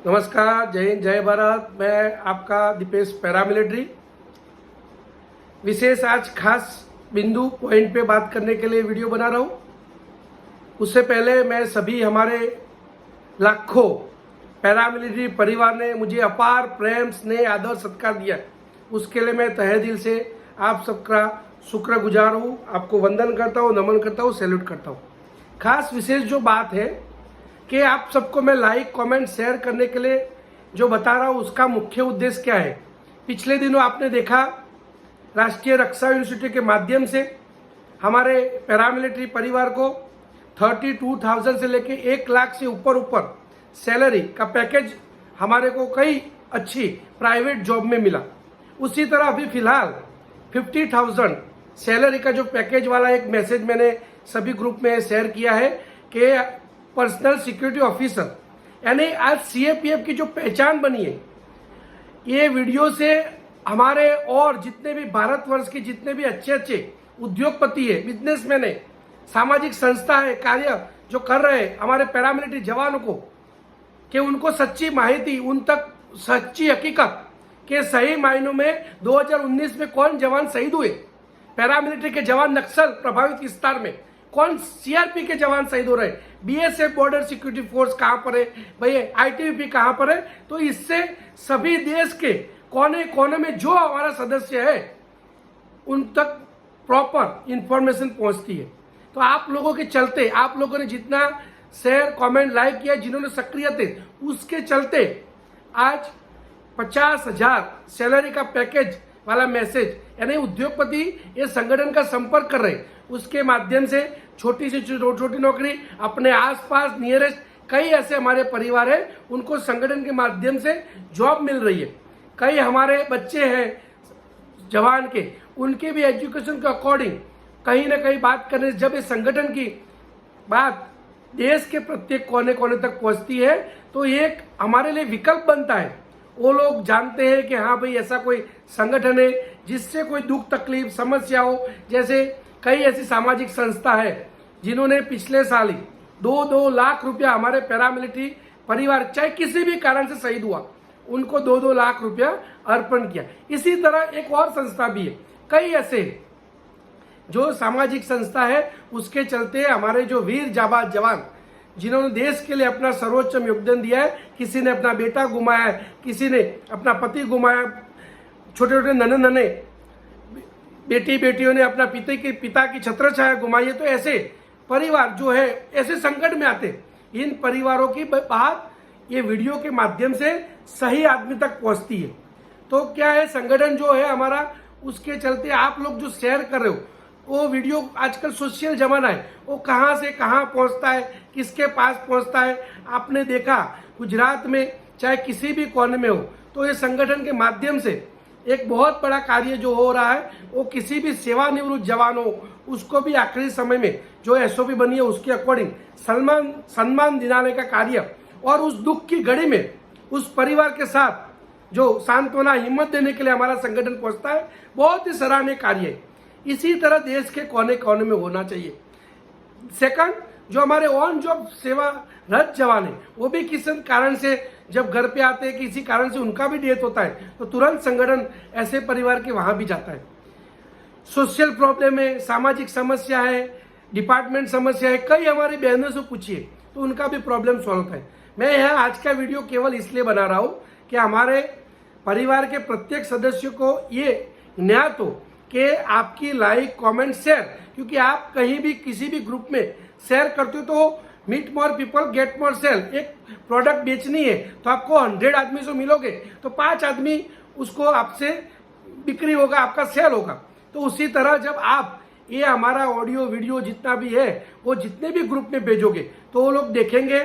नमस्कार, जय हिंद, जय भारत। मैं आपका दीपेश पैरामिलिट्री। विशेष आज खास बिंदु पॉइंट पे बात करने के लिए वीडियो बना रहा हूँ। उससे पहले मैं सभी हमारे लाखों पैरामिलिट्री परिवार ने मुझे अपार प्रेम, स्नेह, आदर, सत्कार दिया, उसके लिए मैं तहे दिल से आप सबका शुक्रगुजार हूँ। आपको वंदन करता हूँ, नमन करता हूँ, सैल्यूट करता हूँ। खास विशेष जो बात है कि आप सबको मैं लाइक, कमेंट, शेयर करने के लिए जो बता रहा हूँ, उसका मुख्य उद्देश्य क्या है। पिछले दिनों आपने देखा राष्ट्रीय रक्षा यूनिवर्सिटी के माध्यम से हमारे पैरामिलिट्री परिवार को 32,000 से लेके 1 लाख से ऊपर सैलरी का पैकेज हमारे को कई अच्छी प्राइवेट जॉब में मिला। उसी तरह अभी फिलहाल 50,000 सैलरी का जो पैकेज वाला एक मैसेज मैंने सभी ग्रुप में शेयर किया है कि पर्सनल सिक्योरिटी ऑफिसर, यानी आज सीएपीएफ की जो पहचान बनी है, ये वीडियो से हमारे और जितने भी भारतवर्ष के जितने भी अच्छे उद्योगपति है, बिजनेसमैन है, सामाजिक संस्था है, कार्य जो कर रहे हैं हमारे पैरामिलिट्री जवानों को, कि उनको सच्ची माहिती, उन तक सच्ची हकीकत के सही मायनों में 2019 में कौन जवान शहीद हुए, पैरामिलिट्री के जवान नक्सल प्रभावित विस्तार में कौन सीआरपी के जवान शहीद हो रहे, बीएसएफ बॉर्डर सिक्योरिटी फोर्स कहां पर है भाई, आईटीबीपी कहां पर है। तो इससे सभी देश के कोने कोने में जो हमारा सदस्य है उन तक प्रॉपर इंफॉर्मेशन पहुंचती है। तो आप लोगों के चलते, आप लोगों ने जितना शेयर, कमेंट, लाइक किया, जिन्होंने सक्रिय थे, उसके चलते आज 50,000 सैलरी का पैकेज वाला मैसेज, यानी उद्योगपति ये संगठन का संपर्क कर रहे, उसके माध्यम से छोटी से छोटी नौकरी अपने आसपास नियरेस्ट कई ऐसे हमारे परिवार है, उनको संगठन के माध्यम से जॉब मिल रही है। कई हमारे बच्चे हैं जवान के, उनके भी एजुकेशन के अकॉर्डिंग कहीं ना कहीं बात करने से जब ये संगठन की बात देश के प्रत्येक कोने कोने तक पहुंचती है तो एक हमारे लिए विकल्प बनता है। वो लोग जानते हैं कि हाँ भाई ऐसा कोई संगठन है जिससे कोई दुख, तकलीफ, समस्या हो। जैसे कई ऐसी सामाजिक संस्था है जिन्होंने पिछले साल ही 2-2 लाख रुपया हमारे पैरामिलिट्री परिवार, चाहे किसी भी कारण से शहीद हुआ, उनको 2-2 लाख रुपया अर्पण किया। इसी तरह एक और संस्था भी है, कई ऐसे जो सामाजिक संस्था है, उसके चलते हमारे जो वीर जाबाज जवान जिन्होंने देश के लिए अपना सर्वोच्चम योगदान दिया है, किसी ने अपना बेटा गुमाया है, किसी ने अपना पति गुमाया, छोटे छोटे नन्हे बेटियों ने अपना पिता की छत्र छाया गुमाई है। तो ऐसे परिवार जो है ऐसे संकट में आते, इन परिवारों की बात ये वीडियो के माध्यम से सही आदमी तक पहुंचती है। तो क्या है, संगठन जो है हमारा, उसके चलते आप लोग जो शेयर कर रहे हो, वो वीडियो आजकल सोशल जमाना है, वो कहां से कहां पहुंचता है, किसके पास पहुंचता है। आपने देखा गुजरात में चाहे किसी भी कोने में हो, तो ये संगठन के माध्यम से एक बहुत बड़ा कार्य जो हो रहा है, वो किसी भी सेवानिवृत्त जवान हो, उसको भी आखिरी समय में जो एसओपी बनी है उसके अकॉर्डिंग सम्मान दिलाने का कार्य, और उस दुख की घड़ी में उस परिवार के साथ जो सांत्वना, हिम्मत देने के लिए हमारा संगठन पहुंचता है, बहुत ही सराहनीय कार्य है। इसी तरह देश के कोने कोने में होना चाहिए। सेकंड, जो हमारे ऑन जॉब सेवारत जवान है, वो भी किसी कारण से जब घर पे आते हैं, किसी कारण से उनका भी डेथ होता है, तो तुरंत संगठन ऐसे परिवार के वहां भी जाता है। सोशल प्रॉब्लम है, सामाजिक समस्या है, डिपार्टमेंट समस्या है, कई हमारी बहनों से पूछिए तो उनका भी प्रॉब्लम सॉल्व होता है। मैं यहाँ आज का वीडियो केवल इसलिए बना रहा हूँ कि हमारे परिवार के प्रत्येक सदस्य को ये ज्ञात हो कि आपकी लाइक, कमेंट, शेयर, क्योंकि आप कहीं भी किसी भी ग्रुप में शेयर करते हो तो meet more people get more sale. एक प्रोडक्ट बेचनी है तो आपको 100 आदमी से मिलोगे तो 5 आदमी उसको आपसे बिक्री होगा, आपका सेल होगा। तो उसी तरह जब आप ये हमारा ऑडियो वीडियो जितना भी है वो जितने भी ग्रुप में भेजोगे तो वो लोग देखेंगे,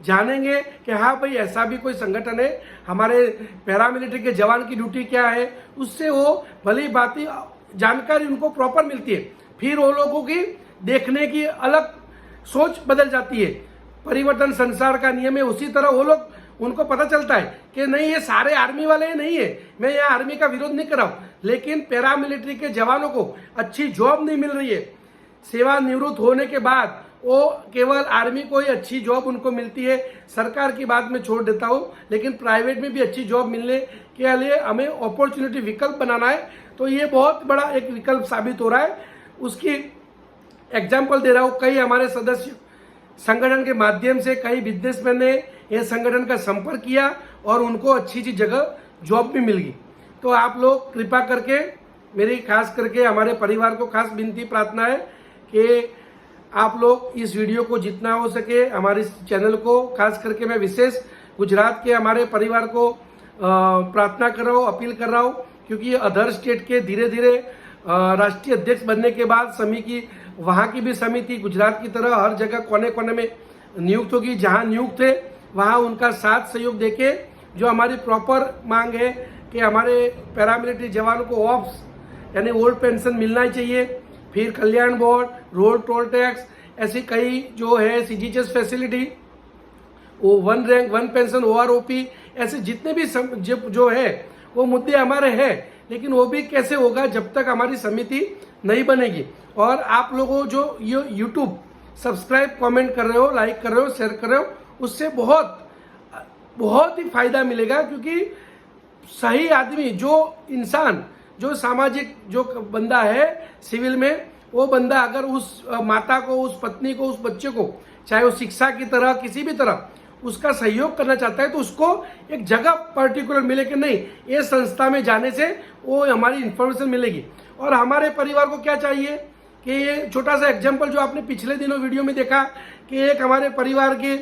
जानेंगे कि हाँ भाई ऐसा भी कोई संगठन है, हमारे पैरामिलिट्री के जवान की ड्यूटी क्या है, उससे वो भली बाती जानकारी उनको प्रॉपर मिलती है। फिर वो लोगों की देखने की अलग सोच बदल जाती है। परिवर्तन संसार का नियम है। उसी तरह वो लोग, उनको पता चलता है कि नहीं ये सारे आर्मी वाले नहीं है, मैं यहाँ आर्मी का विरोध नहीं कर रहा हूँ, लेकिन पैरामिलिट्री के जवानों को अच्छी जॉब नहीं मिल रही है। सेवानिवृत्त होने के बाद वो केवल आर्मी को ही अच्छी जॉब उनको मिलती है, सरकार की बात में छोड़ देता हूँ, लेकिन प्राइवेट में भी अच्छी जॉब मिलने के लिए हमें अपॉर्चुनिटी विकल्प बनाना है। तो ये बहुत बड़ा एक विकल्प साबित हो रहा है। उसकी एग्जाम्पल दे रहा हूँ, कई हमारे सदस्य संगठन के माध्यम से कई बिजनेसमैन ने ये संगठन का संपर्क किया और उनको अच्छी जगह जॉब भी मिल गई। तो आप लोग कृपा करके, मेरी खास करके हमारे परिवार को खास विनती प्रार्थना है कि आप लोग इस वीडियो को जितना हो सके, हमारे चैनल को खास करके मैं विशेष गुजरात के हमारे परिवार को प्रार्थना कर रहा हूँ, अपील कर रहा हूँ, क्योंकि अदर स्टेट के धीरे धीरे राष्ट्रीय अध्यक्ष बनने के बाद समिति, वहाँ की भी समिति गुजरात की तरह हर जगह कोने कोने में नियुक्त होगी। जहाँ नियुक्त है वहाँ उनका साथ सहयोग देके जो हमारी प्रॉपर मांग है कि हमारे पैरामिलिट्री जवानों को ऑफ्स यानी ओल्ड पेंशन मिलना ही चाहिए, फिर कल्याण बोर्ड, रोड टोल टैक्स, ऐसी कई जो है सीजीएचएस फैसिलिटी, वो 1 रैंक 1 पेंशन, ओआरओपी, ऐसे जितने भी जो है वो मुद्दे हमारे हैं। लेकिन वो भी कैसे होगा जब तक हमारी समिति नहीं बनेगी। और आप लोगों जो ये यूट्यूब सब्सक्राइब, कमेंट कर रहे हो, लाइक कर रहे हो, शेयर कर रहे हो, उससे बहुत ही फायदा मिलेगा। क्योंकि सही आदमी, जो इंसान, जो सामाजिक जो बंदा है सिविल में, वो बंदा अगर उस माता को, उस पत्नी को, उस बच्चे को, चाहे वो शिक्षा की तरह किसी भी तरह उसका सहयोग करना चाहता है, तो उसको एक जगह पर्टिकुलर मिले कि नहीं, ये संस्था में जाने से वो हमारी इंफॉर्मेशन मिलेगी। और हमारे परिवार को क्या चाहिए कि ये छोटा सा एग्जाम्पल जो आपने पिछले दिनों वीडियो में देखा कि एक हमारे परिवार के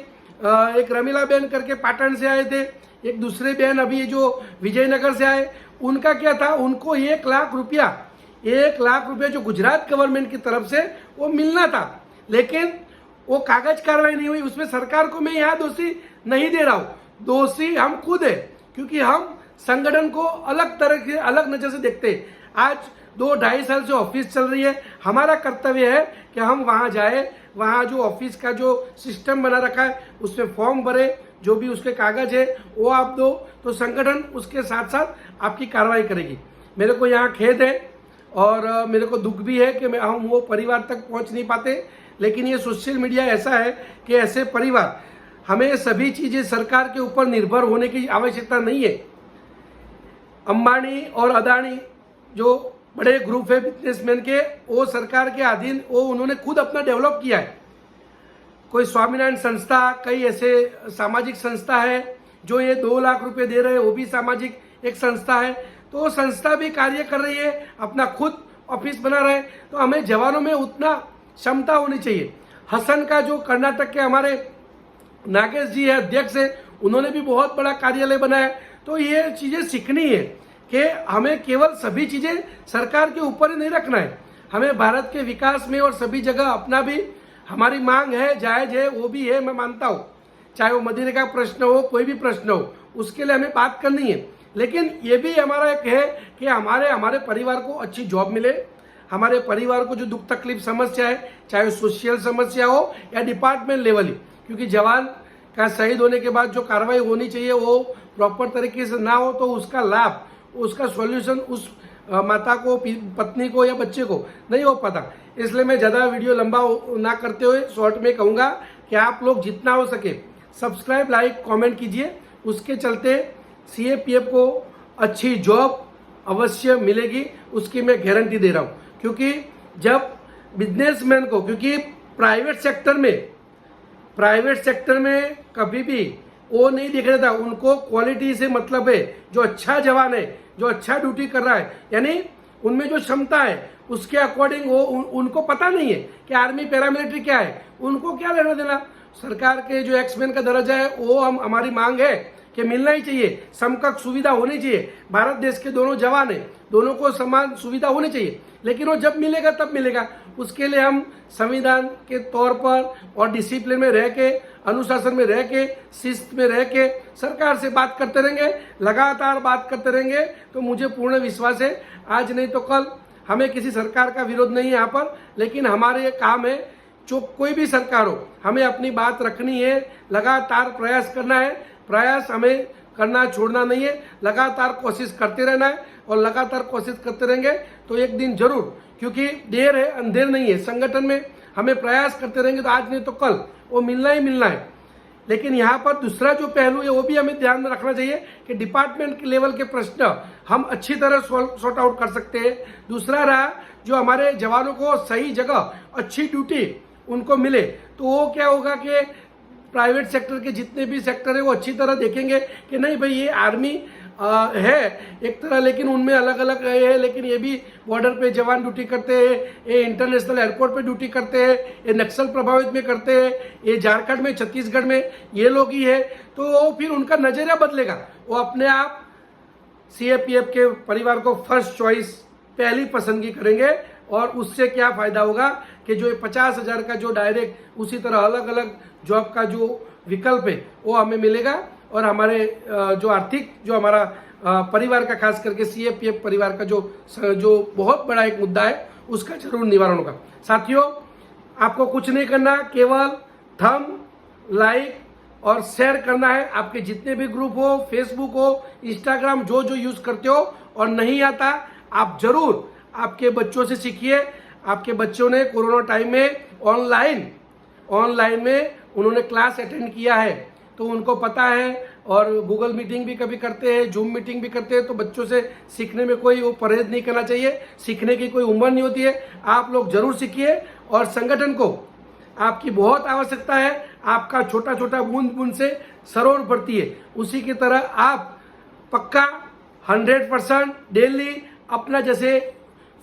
एक रमीला बहन करके पाटन से आए थे, एक दूसरे बहन अभी जो विजयनगर से आए, उनका क्या था, उनको 1 लाख रुपया जो गुजरात गवर्नमेंट की तरफ से वो मिलना था, लेकिन वो कागज कार्रवाई नहीं हुई। उसमें सरकार को मैं यहाँ दोषी नहीं दे रहा हूँ, दोषी हम खुद है, क्योंकि हम संगठन को अलग तरह के, अलग नजर से देखते हैं। आज 2-2.5 साल से ऑफिस चल रही है, हमारा कर्तव्य है कि हम वहाँ जाए, वहाँ जो ऑफिस का जो सिस्टम बना रखा है उसमें फॉर्म भरे, जो भी उसके कागज है वो आप दो, तो संगठन उसके साथ साथ आपकी कार्रवाई करेगी। मेरे को यहाँ खेद है और मेरे को दुख भी है कि हम वो परिवार तक पहुँच नहीं पाते। लेकिन ये सोशल मीडिया ऐसा है कि ऐसे परिवार, हमें सभी चीज़ें सरकार के ऊपर निर्भर होने की आवश्यकता नहीं है। अंबानी और अदानी जो बड़े ग्रुप है बिजनेसमैन के, वो सरकार के अधीन, वो उन्होंने खुद अपना डेवलप किया है। कोई स्वामीनारायण संस्था, कई ऐसे सामाजिक संस्था है जो ये 2 लाख रुपए दे रहे हैं, वो भी सामाजिक एक संस्था है। तो वो संस्था भी कार्य कर रही है, अपना खुद ऑफिस बना रहे हैं। तो हमें जवानों में उतना क्षमता होनी चाहिए। हसन का जो कर्नाटक के हमारे नागेश जी है, अध्यक्ष है, उन्होंने भी बहुत बड़ा कार्यालय बनाया। तो ये चीजें सीखनी है कि हमें केवल सभी चीजें सरकार के ऊपर ही नहीं रखना है। हमें भारत के विकास में और सभी जगह अपना भी हमारी मांग है, जायज है, वो भी है, मैं मानता हूँ। चाहे वो मदिरे का प्रश्न हो, कोई भी प्रश्न हो, उसके लिए हमें बात करनी है। लेकिन ये भी हमारा एक है कि हमारे परिवार को अच्छी जॉब मिले, हमारे परिवार को जो दुख तकलीफ समस्या है, चाहे सोशल समस्या हो या डिपार्टमेंट लेवल ही, क्योंकि जवान का शहीद होने के बाद जो कार्रवाई होनी चाहिए वो प्रॉपर तरीके से ना हो, तो उसका लाभ, उसका सॉल्यूशन उस माता को, पत्नी को या बच्चे को नहीं हो पाता। इसलिए मैं ज़्यादा वीडियो लंबा ना करते हुए शॉर्ट में कहूँगा कि आप लोग जितना हो सके सब्सक्राइब, लाइक, कमेंट कीजिए। उसके चलते सीएपीएफ को अच्छी जॉब अवश्य मिलेगी, उसकी मैं गारंटी दे रहा हूँ। क्योंकि जब बिजनेसमैन को, क्योंकि प्राइवेट सेक्टर में कभी भी वो नहीं दिख रहा था, उनको क्वालिटी से मतलब है। जो अच्छा जवान है, जो अच्छा ड्यूटी कर रहा है, यानी उनमें जो क्षमता है उसके अकॉर्डिंग वो उनको पता नहीं है कि आर्मी पैरामिलिट्री क्या है, उनको क्या लेना देना। सरकार के जो एक्समैन का दर्जा है वो हमारी मांग है कि मिलना ही चाहिए, समकक्ष सुविधा होनी चाहिए। भारत देश के दोनों जवान है, दोनों को समान सुविधा होनी चाहिए। लेकिन वो जब मिलेगा तब मिलेगा। उसके लिए हम संविधान के तौर पर और डिसिप्लिन में रह के, अनुशासन में रह के, शिस्त में रह के सरकार से बात करते रहेंगे, लगातार बात करते रहेंगे। तो मुझे पूर्ण विश्वास है आज नहीं तो कल, हमें किसी सरकार का विरोध नहीं है यहाँ पर, लेकिन हमारे ये काम है, जो कोई भी सरकार हो, हमें अपनी बात रखनी है, लगातार प्रयास करना है। प्रयास हमें करना छोड़ना नहीं है, लगातार कोशिश करते रहना है और लगातार कोशिश करते रहेंगे तो एक दिन जरूर, क्योंकि देर है अंधेर नहीं है। संगठन में हमें प्रयास करते रहेंगे तो आज नहीं तो कल वो मिलना ही मिलना है। लेकिन यहाँ पर दूसरा जो पहलू है वो भी हमें ध्यान में रखना चाहिए कि डिपार्टमेंट के लेवल के प्रश्न हम अच्छी तरह सॉर्ट आउट कर सकते हैं। दूसरा रहा जो हमारे जवानों को सही जगह अच्छी ड्यूटी उनको मिले, तो वो क्या होगा कि प्राइवेट सेक्टर के जितने भी सेक्टर है वो अच्छी तरह देखेंगे कि नहीं भाई ये आर्मी है एक तरह, लेकिन उनमें अलग अलग है, लेकिन ये भी बॉर्डर पे जवान ड्यूटी करते हैं, ये इंटरनेशनल एयरपोर्ट पे ड्यूटी करते हैं, ये नक्सल प्रभावित में करते हैं, ये झारखंड में छत्तीसगढ़ में ये लोग ही है। तो फिर उनका नजरिया बदलेगा, वो अपने आप सीएपीएफ के परिवार को फर्स्ट चॉइस पहली पसंदगी करेंगे। और उससे क्या फायदा होगा कि जो 50,000 का जो डायरेक्ट उसी तरह अलग अलग जॉब का जो विकल्प है वो हमें मिलेगा, और हमारे जो आर्थिक जो हमारा परिवार का खास करके सीएपीएफ परिवार का जो बहुत बड़ा एक मुद्दा है उसका जरूर निवारण होगा। साथियों, आपको कुछ नहीं करना, केवल थंब, लाइक और शेयर करना है। आपके जितने भी ग्रुप हो, फेसबुक हो, इंस्टाग्राम जो जो यूज करते हो, और नहीं आता आप जरूर आपके बच्चों से सीखिए। आपके बच्चों ने कोरोना टाइम में ऑनलाइन में उन्होंने क्लास अटेंड किया है तो उनको पता है, और गूगल मीटिंग भी कभी करते हैं, जूम मीटिंग भी करते हैं। तो बच्चों से सीखने में कोई वो परहेज नहीं करना चाहिए, सीखने की कोई उम्र नहीं होती है। आप लोग जरूर सीखिए, और संगठन को आपकी बहुत आवश्यकता है। आपका छोटा छोटा बूंद बूंद से सरोवर भरती है, उसी की तरह आप पक्का 100% डेली अपना, जैसे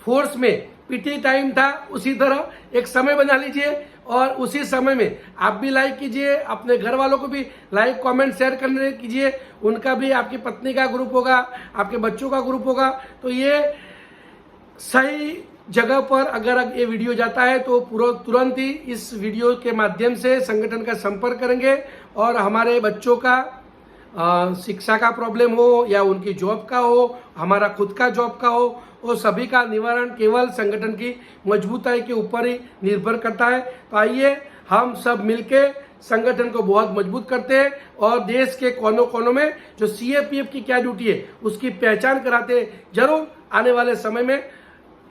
फोर्स में पीटी टाइम था उसी तरह एक समय बना लीजिए, और उसी समय में आप भी लाइक कीजिए, अपने घर वालों को भी लाइक कमेंट शेयर करने कीजिए। उनका भी, आपकी पत्नी का ग्रुप होगा, आपके बच्चों का ग्रुप होगा, तो ये सही जगह पर अगर ये वीडियो जाता है तो तुरंत ही इस वीडियो के माध्यम से संगठन का संपर्क करेंगे, और हमारे बच्चों का शिक्षा का प्रॉब्लम हो या उनकी जॉब का हो, हमारा खुद का जॉब का हो, वो सभी का निवारण केवल संगठन की मजबूताई के ऊपर ही निर्भर करता है। तो आइए हम सब मिलके संगठन को बहुत मजबूत करते हैं, और देश के कोनों कोनों में जो सीएपीएफ की क्या ड्यूटी है उसकी पहचान कराते हैं। जरूर आने वाले समय में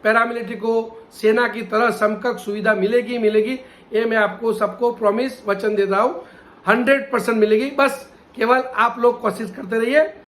पैरामिलिट्री को सेना की तरह समकक्ष सुविधा मिलेगी। ये मैं आपको सबको प्रॉमिस वचन दे रहा हूँ, 100% मिलेगी। बस केवल आप लोग कोशिश करते रहिए।